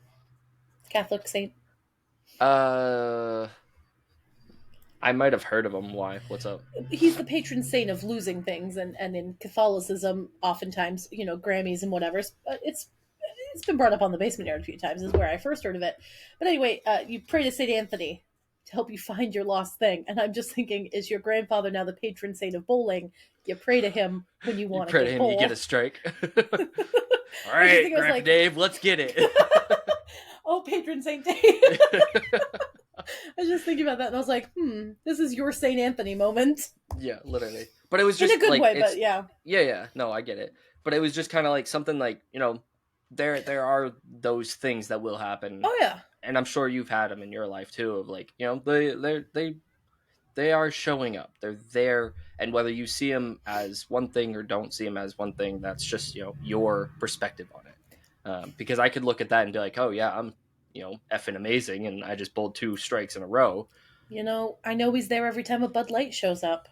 Speaker 2: Catholic saint?
Speaker 1: Uh, I might have heard of him. Why? What's up?
Speaker 2: He's the patron saint of losing things, and in Catholicism, oftentimes, Grammys and whatever. It's been brought up on the Basement Yard a few times. Is where I first heard of it. But anyway, you pray to Saint Anthony to help you find your lost thing. And I'm just thinking, is your grandfather now the patron saint of bowling? You pray to him when you
Speaker 1: You
Speaker 2: want a
Speaker 1: pray to
Speaker 2: good
Speaker 1: him, you get a
Speaker 2: bowl.
Speaker 1: strike. All
Speaker 2: I was just
Speaker 1: right,
Speaker 2: thinking, I was
Speaker 1: Grandpa
Speaker 2: like,
Speaker 1: Dave, let's get it.
Speaker 2: oh, patron saint Dave. I was just thinking about that, and I was like, this is your Saint Anthony moment.
Speaker 1: Yeah, literally. But it was
Speaker 2: In a
Speaker 1: just
Speaker 2: good
Speaker 1: like
Speaker 2: way,
Speaker 1: it's
Speaker 2: but yeah.
Speaker 1: yeah, yeah. No, I get it. But it was just kind of like something like there are those things that will happen,
Speaker 2: Oh, yeah.
Speaker 1: and I'm sure you've had them in your life too. Of like they are showing up. They're there, and whether you see them as one thing or don't see them as one thing, that's just your perspective on it. Because I could look at that and be like, oh yeah, I'm effing amazing, and I just bowled two strikes in a row.
Speaker 2: I know he's there every time a Bud Light shows up.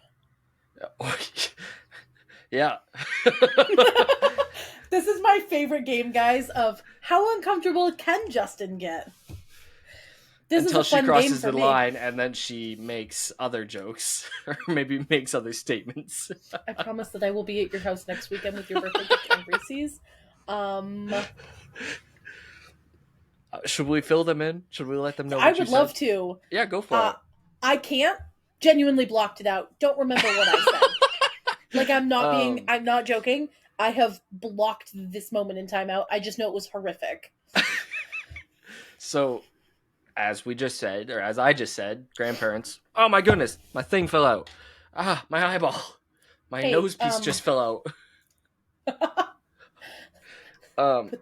Speaker 1: Yeah.
Speaker 2: This is my favorite game, guys, of how uncomfortable can Justin get? This is
Speaker 1: Until
Speaker 2: a
Speaker 1: she
Speaker 2: fun game
Speaker 1: crosses
Speaker 2: for
Speaker 1: the
Speaker 2: me.
Speaker 1: line and then she makes other jokes or maybe makes other statements.
Speaker 2: I promise that I will be at your house next weekend with your birthday gift and Reese's. Um,
Speaker 1: Should we fill them in? Should we let them know
Speaker 2: I
Speaker 1: what you
Speaker 2: would love
Speaker 1: said?
Speaker 2: to.
Speaker 1: Yeah, go for
Speaker 2: Uh,
Speaker 1: it.
Speaker 2: I can't. Genuinely blocked it out. Don't remember what I said. Like,
Speaker 1: um,
Speaker 2: I'm not joking. I have blocked this moment in time out. I just know it was horrific.
Speaker 1: so, as we just said, or as I just said, grandparents, oh my goodness, my thing fell out. Ah, my eyeball. My
Speaker 2: Hey,
Speaker 1: nose piece just fell out.
Speaker 2: put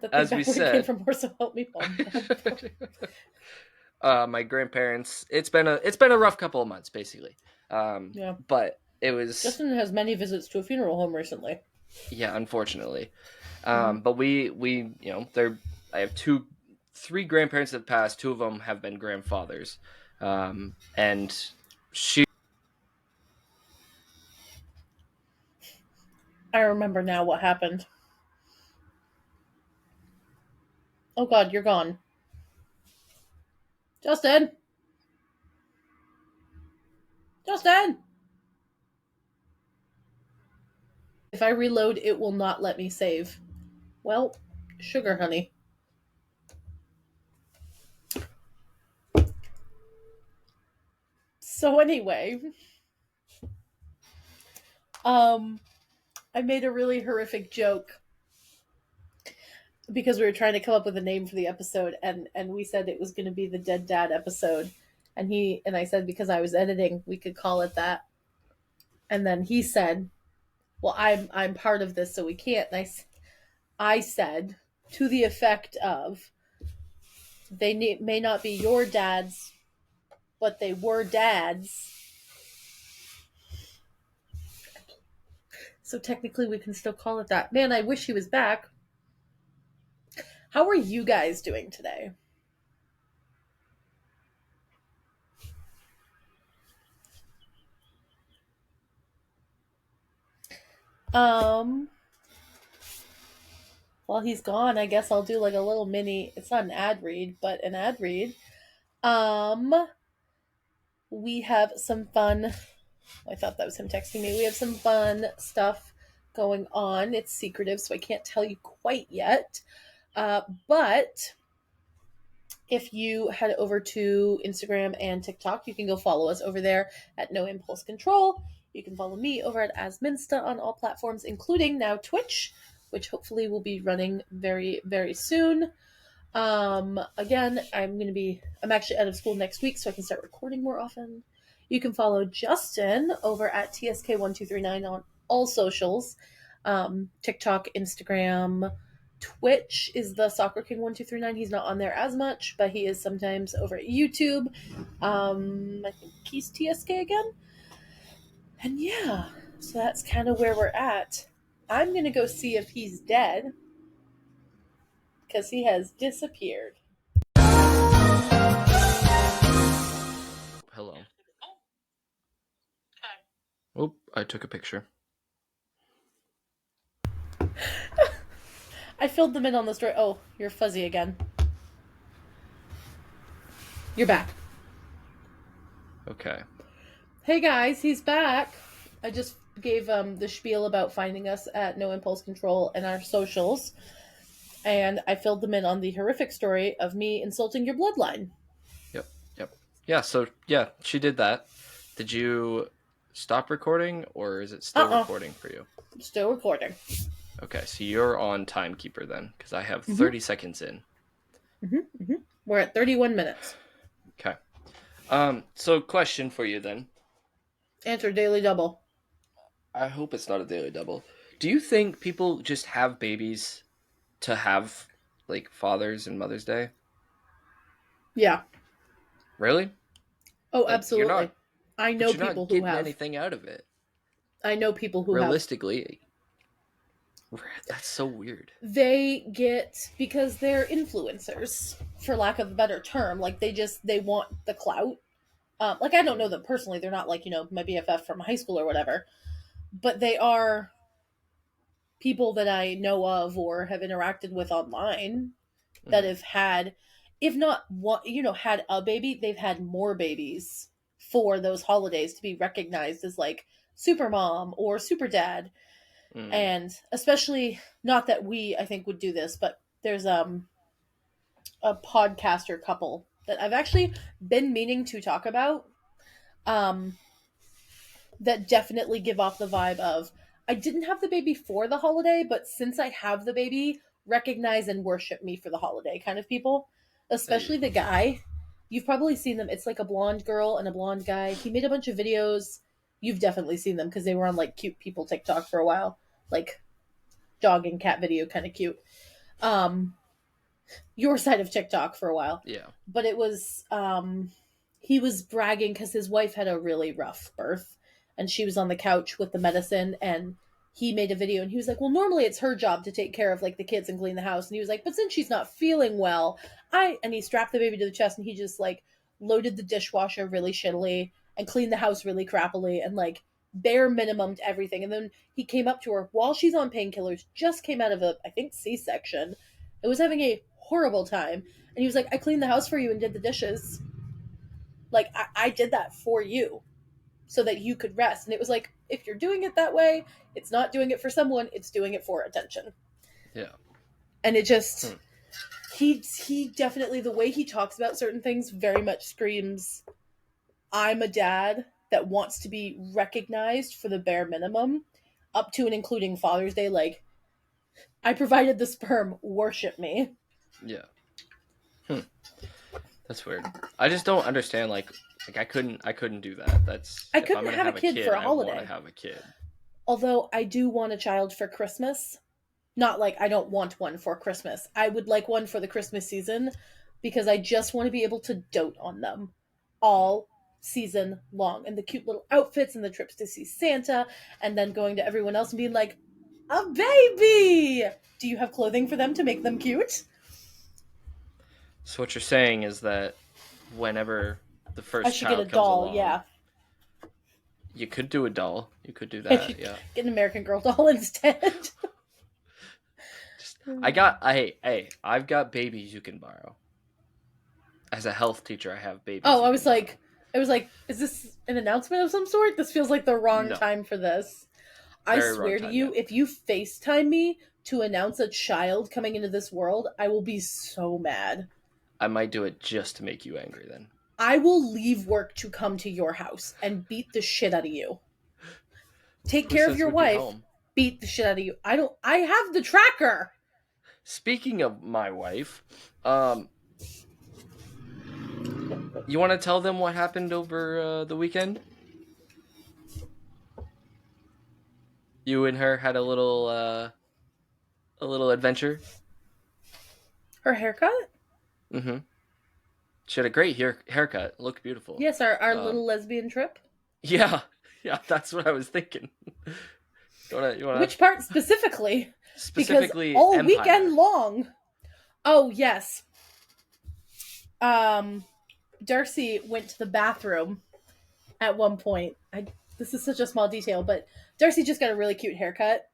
Speaker 2: that thing
Speaker 1: As we
Speaker 2: back where it came
Speaker 1: said,
Speaker 2: from, or so help me, Mom.
Speaker 1: my grandparents. It's been a rough couple of months, basically.
Speaker 2: Yeah.
Speaker 1: But it was
Speaker 2: Justin has many visits to a funeral home recently.
Speaker 1: yeah, unfortunately.
Speaker 2: Mm-hmm.
Speaker 1: But we they're I have three grandparents that passed. Two of them have been grandfathers, and she
Speaker 2: I remember now what happened. Oh God, you're gone, Justin. Justin. If I reload, it will not let me save. Well, sugar, honey. So anyway, um, I made a really horrific joke because we were trying to come up with a name for the episode, and we said it was going to be the Dead Dad episode, and I said because I was editing, we could call it that, and then he said, "Well, I'm part of this, so we can't." And I said to the effect of, may not be your dads, but they were dads. So technically, we can still call it that. Man, I wish he was back. How are you guys doing today? Um, while he's gone, I guess I'll do like a little mini. It's not an ad read, but an ad read. Um, we have some fun. I thought that was him texting me. We have some fun stuff going on. It's secretive, so I can't tell you quite yet. But if you head over to Instagram and TikTok, you can go follow us over there at No Impulse Control. You can follow me over at Asminsta on all platforms, including now Twitch, which hopefully will be running very, very soon. Again, I'm actually out of school next week, so I can start recording more often. You can follow Justin over at TSK1239 on all socials. TikTok, Instagram, Twitch is the Soccer King 1239. He's not on there as much, but he is sometimes over at YouTube. I think he's TSK again. And yeah, so that's kind of where we're at. I'm gonna go see if he's dead. because he has disappeared.
Speaker 1: Hello. Oh, I took a picture.
Speaker 2: I filled them in on the story. Oh, you're fuzzy again. You're back.
Speaker 1: Okay.
Speaker 2: Hey guys, he's back. I just gave the spiel about finding us at No Impulse Control and our socials, and I filled them in on the horrific story of me insulting your bloodline.
Speaker 1: Yep. Yep. Yeah. So yeah, she did that. Did you stop recording, or is it still
Speaker 2: Uh-uh.
Speaker 1: recording for you?
Speaker 2: Still recording.
Speaker 1: Okay, so you're on timekeeper then, because I have
Speaker 2: Mm-hmm.
Speaker 1: 30 seconds in.
Speaker 2: Mm-hmm. Mm-hmm. We're at 31 minutes.
Speaker 1: Okay. So question for you then.
Speaker 2: Answer daily double.
Speaker 1: I hope it's not a daily double. Do you think people just have babies to have like Father's and Mother's Day?
Speaker 2: Yeah.
Speaker 1: Really?
Speaker 2: Oh,
Speaker 1: Like you're
Speaker 2: absolutely.
Speaker 1: not,
Speaker 2: I
Speaker 1: but
Speaker 2: know
Speaker 1: you're not
Speaker 2: people who
Speaker 1: getting
Speaker 2: have.
Speaker 1: anything out of it.
Speaker 2: I know people who have.
Speaker 1: Realistically, that's so weird.
Speaker 2: They get, because they're influencers, for lack of a better term. Like they want the clout. Like I don't know them personally. They're not like my BFF from high school or whatever. But they are people that I know of or have interacted with online that
Speaker 1: Mm-hmm.
Speaker 2: have had, if not one, had a baby, they've had more babies for those holidays to be recognized as like super mom or super dad.
Speaker 1: Mm-hmm.
Speaker 2: And especially, not that we, I think, would do this, but there's a podcaster couple that I've actually been meaning to talk about. Um, that definitely give off the vibe of, I didn't have the baby for the holiday, but since I have the baby, recognize and worship me for the holiday kind of people. Especially the guy. You've probably seen them. It's like a blonde girl and a blonde guy. He made a bunch of videos. You've definitely seen them because they were on like cute people TikTok for a while. Like dog and cat video, kind of cute. Um, your side of TikTok for a while.
Speaker 1: Yeah.
Speaker 2: But it was he was bragging because his wife had a really rough birth and she was on the couch with the medicine, and he made a video and he was like, well, normally it's her job to take care of like the kids and clean the house, and he was like, but since she's not feeling well, and he strapped the baby to the chest and he just like loaded the dishwasher really shittily and cleaned the house really crappily and like bare minimum to everything. And then he came up to her while she's on painkillers, just came out of a, I think, C-section. It was having a horrible time. And he was like, I cleaned the house for you and did the dishes. Like, I did that for you so that you could rest. And it was like, if you're doing it that way, it's not doing it for someone, it's doing it for attention.
Speaker 1: Yeah.
Speaker 2: And it just,
Speaker 1: Hmm.
Speaker 2: he definitely, the way he talks about certain things very much screams, I'm a dad that wants to be recognized for the bare minimum, up to and including Father's Day. Like, I provided the sperm, worship me.
Speaker 1: Yeah. Hmm. That's weird. I just don't understand. Like I couldn't do that. That's
Speaker 2: I
Speaker 1: if I'm
Speaker 2: couldn't
Speaker 1: gonna
Speaker 2: have a
Speaker 1: have a
Speaker 2: kid for
Speaker 1: kid,
Speaker 2: a
Speaker 1: I want to
Speaker 2: holiday.
Speaker 1: have a kid.
Speaker 2: Although I do want a child for Christmas. Not like I don't want one for Christmas. I would like one for the Christmas season because I just want to be able to dote on them all season long. And the cute little outfits and the trips to see Santa and then going to everyone else and being like, a baby! Do you have clothing for them to make them cute?
Speaker 1: So what you're saying is that whenever the
Speaker 2: I
Speaker 1: first
Speaker 2: should get a
Speaker 1: child comes
Speaker 2: doll,
Speaker 1: along,
Speaker 2: yeah.
Speaker 1: you could do a doll. You could do
Speaker 2: I
Speaker 1: that.
Speaker 2: should
Speaker 1: Yeah.
Speaker 2: get an American Girl doll instead.
Speaker 1: Just I got I've got babies you can borrow. As a health teacher, I have babies
Speaker 2: Oh,
Speaker 1: you can borrow.
Speaker 2: I was like, is this an announcement of some sort? This feels like the wrong
Speaker 1: No,
Speaker 2: time for this. I
Speaker 1: very wrong
Speaker 2: swear to
Speaker 1: time. Yeah.
Speaker 2: you, if you FaceTime me to announce a child coming into this world, I will be so mad.
Speaker 1: I might do it just to make you angry. Then
Speaker 2: I will leave work to come to your house and beat the shit out of you. Take
Speaker 1: who
Speaker 2: care of
Speaker 1: says
Speaker 2: your
Speaker 1: we'd be
Speaker 2: wife,
Speaker 1: home?
Speaker 2: beat the shit out of you. I have the tracker.
Speaker 1: Speaking of my wife, you want to tell them what happened over the weekend? You and her had a little adventure.
Speaker 2: Her haircut?
Speaker 1: Mm-hmm. She had a great haircut. Looked beautiful.
Speaker 2: Yes, our
Speaker 1: Um,
Speaker 2: little lesbian trip.
Speaker 1: yeah, yeah, that's what I was thinking. You wanna
Speaker 2: Which part specifically? Because
Speaker 1: specifically
Speaker 2: all
Speaker 1: Empire.
Speaker 2: weekend long. Oh yes. Um, Darcy went to the bathroom at one point. This is such a small detail, but Darcy just got a really cute haircut,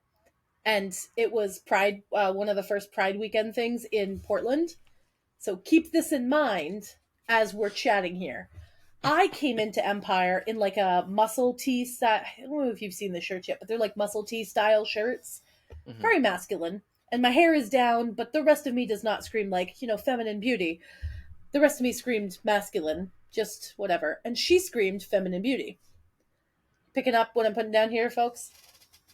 Speaker 2: and it was Pride, one of the first Pride weekend things in Portland. So keep this in mind as we're chatting here. I came into Empire in like a muscle tee style. I don't know if you've seen the shirts yet, but they're like muscle tee style shirts,
Speaker 1: Hmm.
Speaker 2: very masculine. And my hair is down, but the rest of me does not scream like, feminine beauty. The rest of me screamed masculine, just whatever. And she screamed feminine beauty. Picking up what I'm putting down here, folks?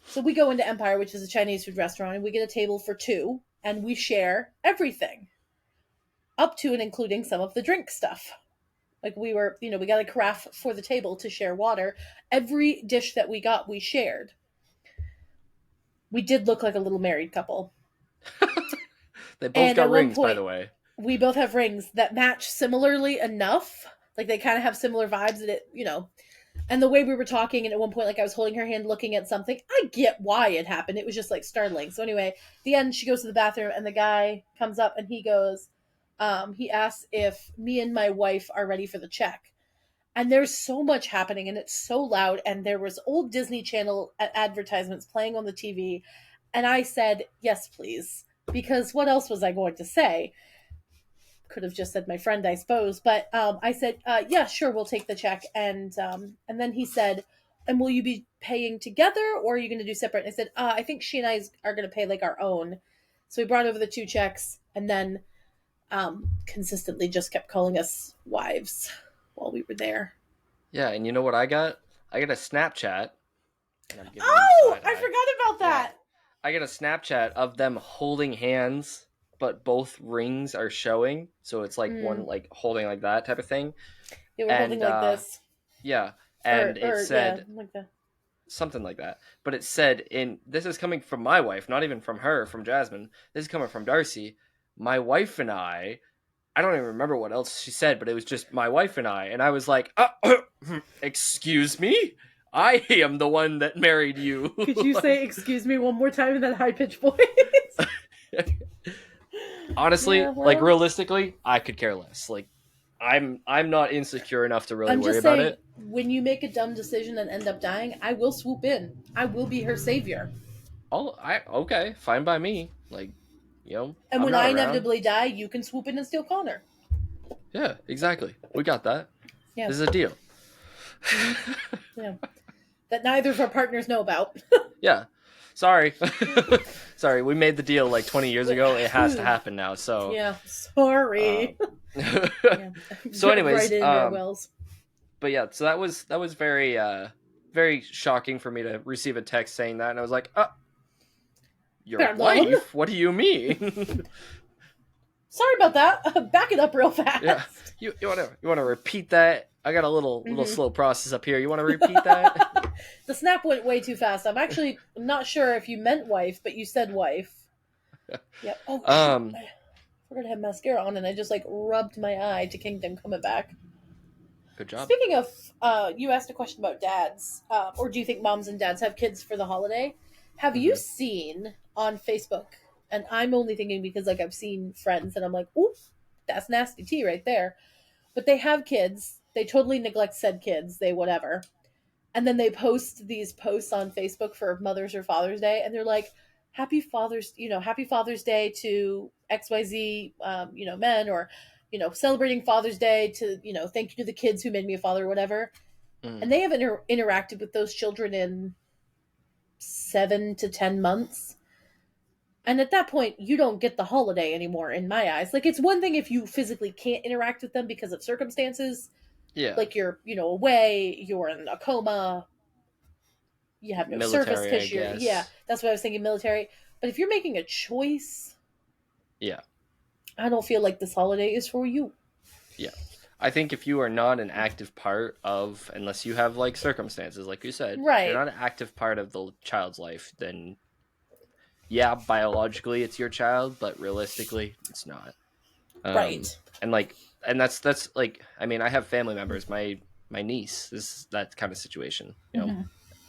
Speaker 2: So we go into Empire, which is a Chinese food restaurant, and we get a table for two, and we share everything, up to and including some of the drink stuff. Like we got a carafe for the table to share water. Every dish that we got, we shared. We did look like a little married couple.
Speaker 1: They both
Speaker 2: And
Speaker 1: got
Speaker 2: at one
Speaker 1: rings, by
Speaker 2: point,
Speaker 1: the way.
Speaker 2: we both have rings that match similarly enough. Like they kind of have similar vibes that and the way we were talking, and at one point, like I was holding her hand looking at something. I get why it happened. It was just like startling. So anyway, at the end, she goes to the bathroom, and the guy comes up and he goes, he asks if me and my wife are ready for the check. And there's so much happening, and it's so loud. And there was old Disney Channel advertisements playing on the TV, and I said, "Yes, please," because what else was I going to say? Could have just said my friend, I suppose. But I said, yeah, sure, we'll take the check. And then he said, and will you be paying together or are you going to do separate? And I said, I think she and I are going to pay like our own. So we brought over the two checks and then consistently just kept calling us wives while we were there.
Speaker 1: Yeah, and you know what I got? I got a Snapchat, and I'm giving you
Speaker 2: Oh,
Speaker 1: side
Speaker 2: I
Speaker 1: eye.
Speaker 2: forgot about
Speaker 1: Yeah,
Speaker 2: that.
Speaker 1: I got a Snapchat of them holding hands, but both rings are showing, so it's like one
Speaker 2: Mm,
Speaker 1: like holding like that type of thing.
Speaker 2: they were holding
Speaker 1: And
Speaker 2: like this.
Speaker 1: yeah, and it
Speaker 2: Or yeah,
Speaker 1: said
Speaker 2: like that.
Speaker 1: something like that. But it said in this is coming from my wife, not even from her, from Jasmine. This is coming from Darcy. My wife and I don't even remember what else she said, but it was just my wife and I was like, excuse me? I am the one that married you.
Speaker 2: Could you say
Speaker 1: Like,
Speaker 2: excuse me one more time in that high pitched voice?
Speaker 1: honestly,
Speaker 2: Yeah,
Speaker 1: like
Speaker 2: well,
Speaker 1: realistically, I could care less. Like I'm not insecure enough to really
Speaker 2: I'm
Speaker 1: worry
Speaker 2: just
Speaker 1: about
Speaker 2: saying,
Speaker 1: it.
Speaker 2: when you make a dumb decision and end up dying, I will swoop in. I will be her savior.
Speaker 1: Oh, I okay, fine by me. Like,
Speaker 2: And
Speaker 1: I'm
Speaker 2: when
Speaker 1: not
Speaker 2: I
Speaker 1: around.
Speaker 2: inevitably die, you can swoop in and steal Connor.
Speaker 1: Yeah, exactly. We got that.
Speaker 2: Yeah.
Speaker 1: This is a deal.
Speaker 2: Hmm. Yeah. That neither of our partners know about.
Speaker 1: Yeah. Sorry. Sorry, we made the deal like 20 years ago. It has to happen now. So,
Speaker 2: Yeah.
Speaker 1: um,
Speaker 2: Sorry. Yeah.
Speaker 1: so
Speaker 2: Right
Speaker 1: anyways,
Speaker 2: in your wells.
Speaker 1: but yeah, so that was very very shocking for me to receive a text saying that, and I was like, your
Speaker 2: Pardon?
Speaker 1: wife? What do you mean?
Speaker 2: Sorry about that. Back it up real
Speaker 1: Yeah,
Speaker 2: fast.
Speaker 1: you wanna repeat that? I got a little
Speaker 2: Hmm.
Speaker 1: slow process up here. You want to repeat that?
Speaker 2: The snap went way too fast. I'm actually not sure if you meant wife, but you said wife. Yep. Oh shoot.
Speaker 1: um,
Speaker 2: I forgot to have mascara on and I just like rubbed my eye to Kingdom Coming Back.
Speaker 1: good job.
Speaker 2: Speaking of, you asked a question about dads, or do you think moms and dads have kids for the holiday? Have you
Speaker 1: Hmm.
Speaker 2: seen on Facebook? And I'm only thinking because like I've seen friends and I'm like, ooh, that's nasty tea right there. But they have kids. They totally neglect said kids. They whatever. And then they post these posts on Facebook for Mother's or Father's Day, and they're like, Happy Father's Day to XYZ, men, or, celebrating Father's Day to, thank you to the kids who made me a father or whatever.
Speaker 1: Mm,
Speaker 2: And they haven't interacted with those children in 7 to 10 months. And at that point, you don't get the holiday anymore in my eyes. Like, it's one thing if you physically can't interact with them because of circumstances,
Speaker 1: yeah,
Speaker 2: like you're, away, you're in a coma, you have no service
Speaker 1: military, I
Speaker 2: history. Yeah,
Speaker 1: guess.
Speaker 2: that's what I was thinking, military. But if you're making a choice,
Speaker 1: Yeah,
Speaker 2: I don't feel like this holiday is for you.
Speaker 1: yeah. I think if you are not an active part of, unless you have like circumstances, like you said, if you're
Speaker 2: Right,
Speaker 1: not an active part of the child's life, then yeah, biologically it's your child, but realistically it's not. Um,
Speaker 2: right.
Speaker 1: and like, and that's like, I mean, I have family members. My niece is that kind of situation.
Speaker 2: Hmm.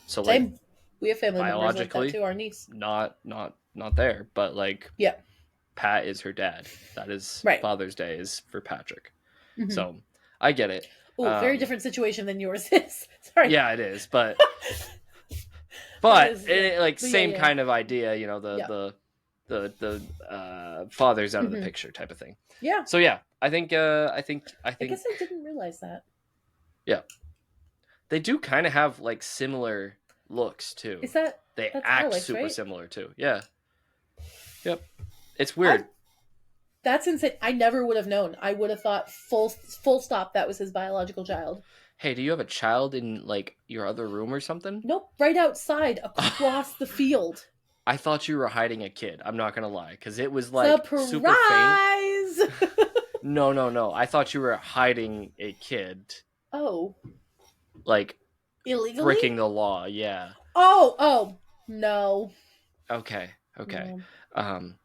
Speaker 1: So like
Speaker 2: Same. We have family members like that
Speaker 1: biologically,
Speaker 2: too. Our niece.
Speaker 1: not there, but like
Speaker 2: Yeah.
Speaker 1: Pat is her dad. That is
Speaker 2: Right.
Speaker 1: Father's Day is for Patrick.
Speaker 2: Mm-hmm.
Speaker 1: So I get it.
Speaker 2: Oh, very different situation than yours is. Sorry.
Speaker 1: Yeah, it is, but
Speaker 2: That is, yeah.
Speaker 1: like
Speaker 2: But yeah,
Speaker 1: same
Speaker 2: yeah.
Speaker 1: kind of idea, you know,
Speaker 2: Yeah.
Speaker 1: the father's out of the
Speaker 2: Mm-hmm.
Speaker 1: picture type of thing.
Speaker 2: Yeah.
Speaker 1: So yeah, I think
Speaker 2: I guess I didn't realize that.
Speaker 1: yeah, they do kind of have like similar looks too.
Speaker 2: Is that
Speaker 1: They
Speaker 2: that's
Speaker 1: act
Speaker 2: Alex,
Speaker 1: super
Speaker 2: right?
Speaker 1: similar too. Yeah. Yep. It's
Speaker 2: I
Speaker 1: weird.
Speaker 2: That's insane. I never would have known. I would have thought full stop that was his biological child.
Speaker 1: Hey, do you have a child in like your other room or something?
Speaker 2: Nope, right outside across the field.
Speaker 1: I thought you were hiding a kid. I'm not gonna lie, because it was like super faint.
Speaker 2: Surprise!
Speaker 1: No, no, no. I thought you were hiding a kid,
Speaker 2: Oh,
Speaker 1: like
Speaker 2: illegally?
Speaker 1: breaking the law. Yeah.
Speaker 2: Oh, no.
Speaker 1: Okay. Okay.
Speaker 2: No.
Speaker 1: Um.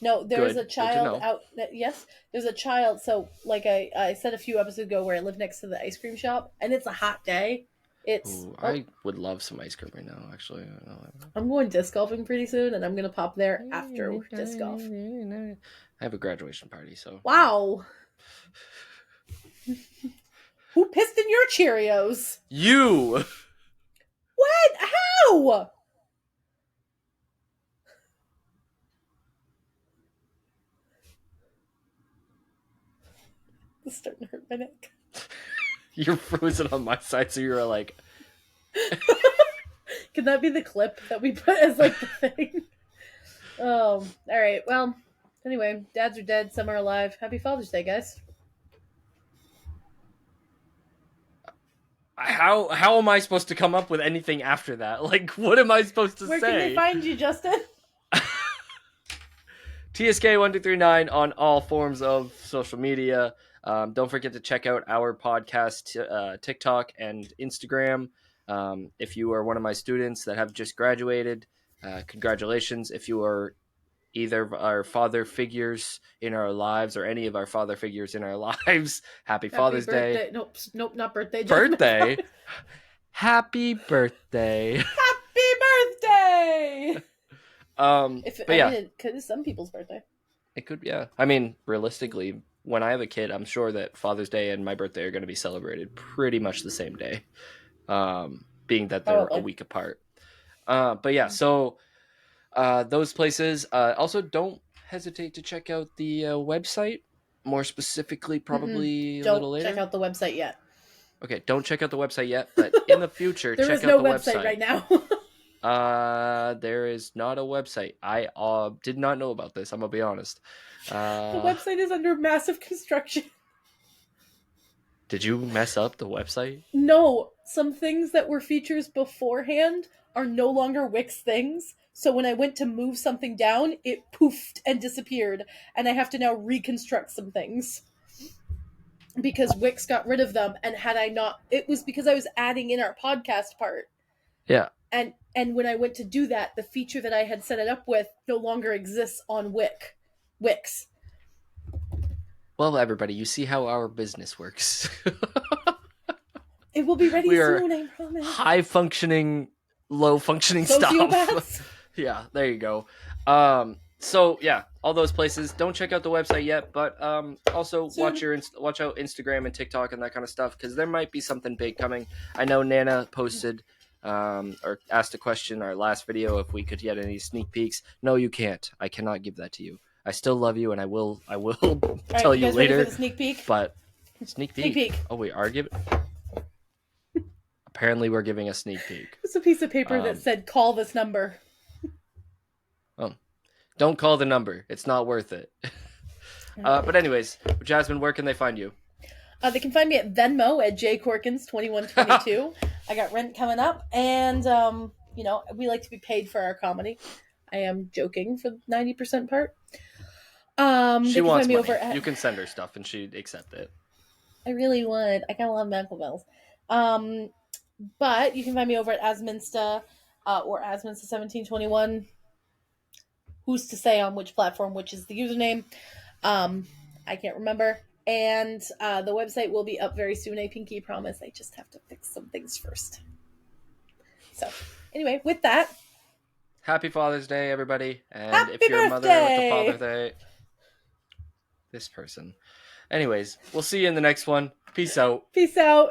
Speaker 2: No, there's a
Speaker 1: Good. Good to
Speaker 2: child
Speaker 1: know.
Speaker 2: out. Yes, there's a child. So, like I said a few episodes ago, where I live next to the ice cream shop, and it's a hot day. It's
Speaker 1: Ooh, I would love some ice cream right now. Actually,
Speaker 2: I'm going disc golfing pretty soon, and I'm gonna pop there after disc golf.
Speaker 1: I have a graduation party, so
Speaker 2: Wow, who pissed in your Cheerios?
Speaker 1: you.
Speaker 2: What? How? This is starting to hurt my neck.
Speaker 1: You're frozen on my side, so you're like.
Speaker 2: Can that be the clip that we put as like the thing? Oh, all right. Well, anyway, dads are dead, some are alive. Happy Father's Day, guys.
Speaker 1: How am I supposed to come up with anything after that? Like, what am I supposed to
Speaker 2: Where
Speaker 1: say?
Speaker 2: can they find you, Justin?
Speaker 1: TSK1239 on all forms of social media. Don't forget to check out our podcast, TikTok and Instagram. If you are one of my students that have just graduated, congratulations. If you are either of our father figures in our lives or any of our father figures in our lives, happy Father's
Speaker 2: birthday.
Speaker 1: Day.
Speaker 2: Nope, not birthday.
Speaker 1: Birthday. Happy birthday.
Speaker 2: Happy birthday.
Speaker 1: But yeah,
Speaker 2: it could be some people's birthday.
Speaker 1: it could. Yeah, I mean, realistically, when I have a kid, I'm sure that Father's Day and my birthday are going to be celebrated pretty much the same day, being that they're a week apart. But yeah, so those places. Also, don't hesitate to check out the website. More specifically, probably a little later.
Speaker 2: Don't check out the website yet.
Speaker 1: Okay, don't check out the website yet, but in the future,
Speaker 2: there
Speaker 1: check
Speaker 2: is
Speaker 1: out
Speaker 2: no
Speaker 1: the
Speaker 2: website right now.
Speaker 1: There is not a website. I did not know about this. I'm gonna be honest.
Speaker 2: The website is under massive construction.
Speaker 1: Did you mess up the website?
Speaker 2: No, some things that were features beforehand are no longer Wix things. So when I went to move something down, it poofed and disappeared, and I have to now reconstruct some things. Because Wix got rid of them, and had I not, it was because I was adding in our podcast part.
Speaker 1: Yeah.
Speaker 2: And when I went to do that, the feature that I had set it up with no longer exists on Wix.
Speaker 1: Well, everybody, you see how our business works.
Speaker 2: It will be ready soon, I promise.
Speaker 1: High functioning, low functioning
Speaker 2: Sociopaths.
Speaker 1: Yeah, there you go. So yeah, all those places. Don't check out the website yet, but also watch out Instagram and TikTok and that kind of stuff, because there might be something big coming. I know Nana posted or asked a question in our last video if we could get any sneak peeks. No, you can't. I cannot give that to you. I still love you, and I will tell you later.
Speaker 2: Ready for the sneak peek?
Speaker 1: But sneak peek.
Speaker 2: Sneak peek.
Speaker 1: Oh, we are giving. Apparently, we're giving a sneak peek.
Speaker 2: It's a piece of paper that said, "Call this number."
Speaker 1: Oh, don't call the number. It's not worth it. But anyways, Jasmine, where can they find you?
Speaker 2: They can find me at Venmo at jcorkins2122. I got rent coming up, and we like to be paid for our comedy. I am joking for the 90% part.
Speaker 1: She wants money. You can send her stuff, and she'd accept it.
Speaker 2: I really would. I got a lot of medical bills. But you can find me over at Asminsta or Asminsta1721. Who's to say on which platform, which is the username? I can't remember. And the website will be up very soon, I pinky promise. I just have to fix some things first. So, anyway, with that.
Speaker 1: Happy Father's Day, everybody. And
Speaker 2: Happy
Speaker 1: if you're
Speaker 2: birthday!
Speaker 1: a mother with a Father's Day, This person. Anyways, we'll see you in the next one. Peace out.
Speaker 2: Peace out.